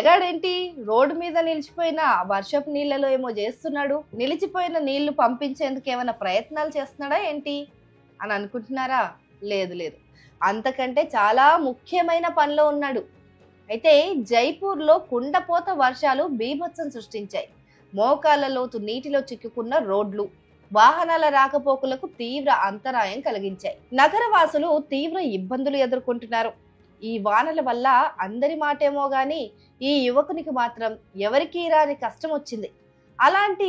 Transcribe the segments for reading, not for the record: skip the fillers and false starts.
పిల్లగాడేంటి road మీద నిలిచిపోయిన వర్షపు నీళ్ళలో ఏమో చేస్తున్నాడు, నిలిచిపోయిన నీళ్లు పంపించేందుకు ఏమైనా ప్రయత్నాలు చేస్తున్నాడా ఏంటి అని అనుకుంటున్నారా? లేదు లేదు, అంతకంటే చాలా ముఖ్యమైన పనిలో ఉన్నాడు. అయితే జైపూర్లో కుండపోత వర్షాలు బీభత్సం సృష్టించాయి. మోకాళ్ల లోతు నీటిలో చిక్కుకున్న రోడ్లు వాహనాల రాకపోకలకు తీవ్ర అంతరాయం కలిగించాయి. నగరవాసులు తీవ్ర ఇబ్బందులు ఎదుర్కొంటున్నారు. ఈ వానల వల్ల అందరి మాటేమో గాని ఈ యువకునికి మాత్రం ఎవరికీ రాని కష్టం వచ్చింది.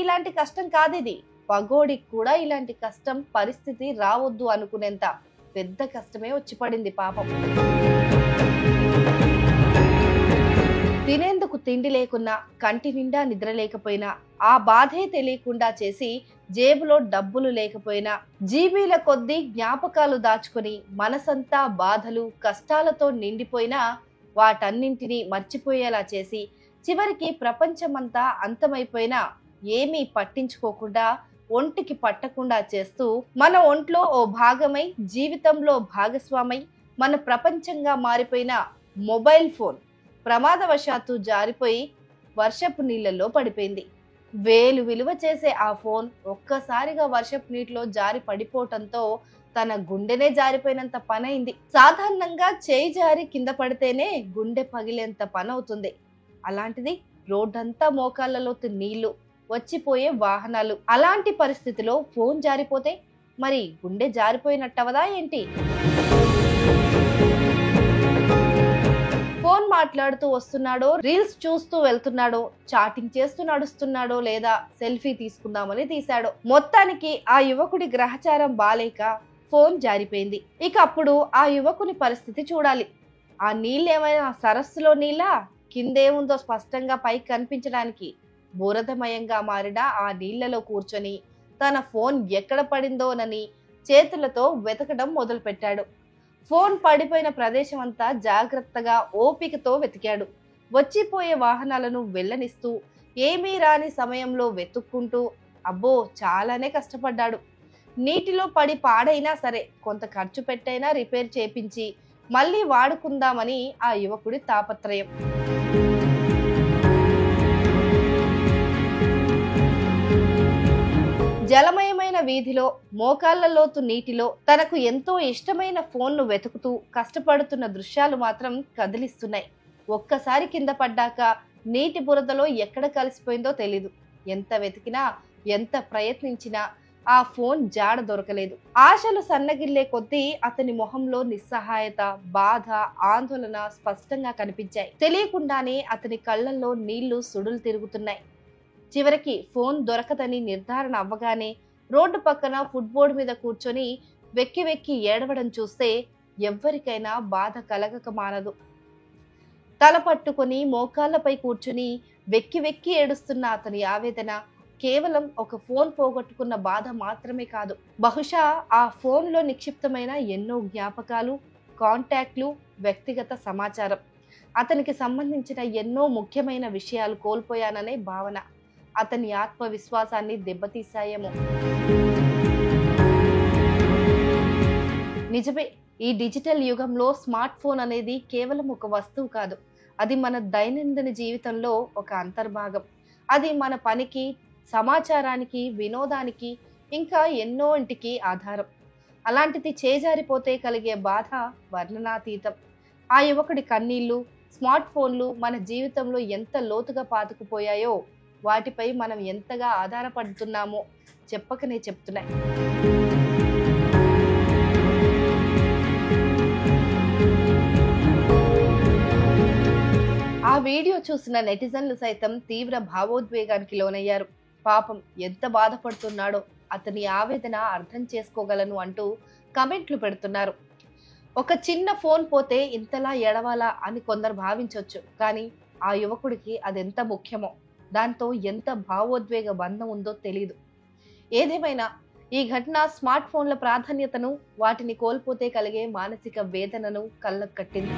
ఇలాంటి కష్టం కాదిది. పగోడికి కూడా ఇలాంటి కష్టం పరిస్థితి రావద్దు అనుకునేంత పెద్ద కష్టమే వచ్చి పడింది పాపం. తినేందుకు తిండి లేకున్నా, కంటి నిండా నిద్ర లేకపోయినా, ఆ బాధే తెలియకుండా చేసి జేబులో డబ్బులు లేకపోయినా, జీబీల కొద్దీ జ్ఞాపకాలు దాచుకొని మనసంతా బాధలు కష్టాలతో నిండిపోయినా వాటన్నింటినీ మర్చిపోయేలా చేసి చివరికి ప్రపంచమంతా అంతమైపోయినా ఏమీ పట్టించుకోకుండా ఒంటికి పట్టకుండా చేస్తూ మన ఒంట్లో ఓ భాగమై జీవితంలో భాగస్వామై మన ప్రపంచంగా మారిపోయిన మొబైల్ ఫోన్ ప్రమాదవశాత్తు జారిపోయి వర్షపు నీళ్ళల్లో పడిపోయింది. వేలు విలువ చేసే ఆ ఫోన్ ఒక్కసారిగా వర్షపు నీటిలో జారి పడిపోవటంతో తన గుండెనే జారిపోయినంత పని అయింది. సాధారణంగా చేయి జారి కింద పడితేనే గుండె పగిలేంత పని అవుతుంది. అలాంటిది రోడ్డంతా మోకాళ్లలో నీళ్లు, వచ్చిపోయే వాహనాలు. అలాంటి పరిస్థితిలో ఫోన్ జారిపోతే మరి గుండె జారిపోయినట్టవదా ఏంటి? ఫోన్ మాట్లాడుతూ వస్తున్నాడో, రీల్స్ చూస్తూ వెళ్తున్నాడో, చాటింగ్ చేస్తూ నడుస్తున్నాడో, లేదా సెల్ఫీ తీసుకుందామని తీశాడో, మొత్తానికి ఆ యువకుడి గ్రహచారం బాలేక ఫోన్ జారిపోయింది. ఇక అప్పుడు ఆ యువకుని పరిస్థితి చూడాలి. ఆ నీళ్ళేమైనా సరస్సులో నీళ్ళ, కిందేముందో స్పష్టంగా పైకి కనిపించడానికి బురదమయంగా మారిన ఆ నీళ్లలో కూర్చొని తన ఫోన్ ఎక్కడ పడిందోనని చేతులతో వెతకడం మొదలు పెట్టాడు. ఫోన్ పడిపోయిన ప్రదేశం అంతా జాగ్రత్తగా ఓపికతో వెతికాడు. వచ్చిపోయే వాహనాలను వెళ్ళనిస్తూ ఏమీ రాని సమయంలో వెతుక్కుంటూ అబ్బో చాలానే కష్టపడ్డాడు. నీటిలో పడి పాడైనా సరే కొంత ఖర్చు పెట్టైనా రిపేర్ చేపించి మళ్ళీ వాడుకుందామని ఆ యువకుడి తాపత్రయం. జలమయమైన వీధిలో, మోకాళ్ల లోతు నీటిలో తనకు ఎంతో ఇష్టమైన ఫోన్ను వెతుకుతూ కష్టపడుతున్న దృశ్యాలు మాత్రం కదిలిస్తున్నాయి. ఒక్కసారి కింద పడ్డాక నీటి బురదలో ఎక్కడ కలిసిపోయిందో తెలీదు. ఎంత వెతికినా, ఎంత ప్రయత్నించినా ఆ ఫోన్ జాడ దొరకలేదు. ఆశలు సన్నగిల్లే కొద్దీ అతని మొహంలో నిస్సహాయత, బాధ, ఆందోళన స్పష్టంగా కనిపించాయి. తెలియకుండానే అతని కళ్ళల్లో నీళ్లు సుడులు తిరుగుతున్నాయి. చివరికి ఫోన్ దొరకదని నిర్ధారణ అవ్వగానే రోడ్డు పక్కన ఫుట్బోర్డు మీద కూర్చొని వెక్కి వెక్కి ఏడవడం చూస్తే ఎవ్వరికైనా బాధ కలగక మానదు. తల పట్టుకొని మోకాళ్లపై కూర్చుని వెక్కి వెక్కి ఏడుస్తున్న అతని ఆవేదన కేవలం ఒక ఫోన్ పోగొట్టుకున్న బాధ మాత్రమే కాదు. బహుశా ఆ ఫోన్లో నిక్షిప్తమైన ఎన్నో జ్ఞాపకాలు, కాంటాక్ట్లు, వ్యక్తిగత సమాచారం, అతనికి సంబంధించిన ఎన్నో ముఖ్యమైన విషయాలు కోల్పోయాననే భావన అతని ఆత్మవిశ్వాసాన్ని దెబ్బతీశాయేమో. నిజమే, ఈ డిజిటల్ యుగంలో స్మార్ట్ ఫోన్ అనేది కేవలం ఒక వస్తువు కాదు. అది మన దైనందిన జీవితంలో ఒక అంతర్భాగం. అది మన పనికి, సమాచారానికి, వినోదానికి, ఇంకా ఎన్నో ఇంటికి ఆధారం. అలాంటిది చేజారిపోతే కలిగే బాధ వర్ణనాతీతం. ఆ యువకుడి కన్నీళ్లు, స్మార్ట్ ఫోన్లు మన జీవితంలో ఎంత లోతుగా పాతుకుపోయాయో, వాటిపై మనం ఎంతగా ఆధారపడుతున్నామో చెప్పకనే చెప్తున్నాయి. ఆ వీడియో చూసిన నెటిజన్లు సైతం తీవ్ర భావోద్వేగానికి లోనయ్యారు. పాపం ఎంత బాధపడుతున్నాడో, అతని ఆవేదన అర్థం చేసుకోగలను అంటూ కమెంట్లు పెడుతున్నారు. ఒక చిన్న ఫోన్ పోతే ఇంతలా ఎడవాలా అని కొందరు భావించవచ్చు. కానీ ఆ యువకుడికి అదెంత ముఖ్యమో, దాంతో ఎంత భావోద్వేగ బంధం ఉందో తెలీదు. ఏదేమైనా ఈ ఘటన స్మార్ట్ ఫోన్ల ప్రాధాన్యతను, వాటిని కోల్పోతే కలిగే మానసిక వేదనను కళ్ళకు కట్టింది.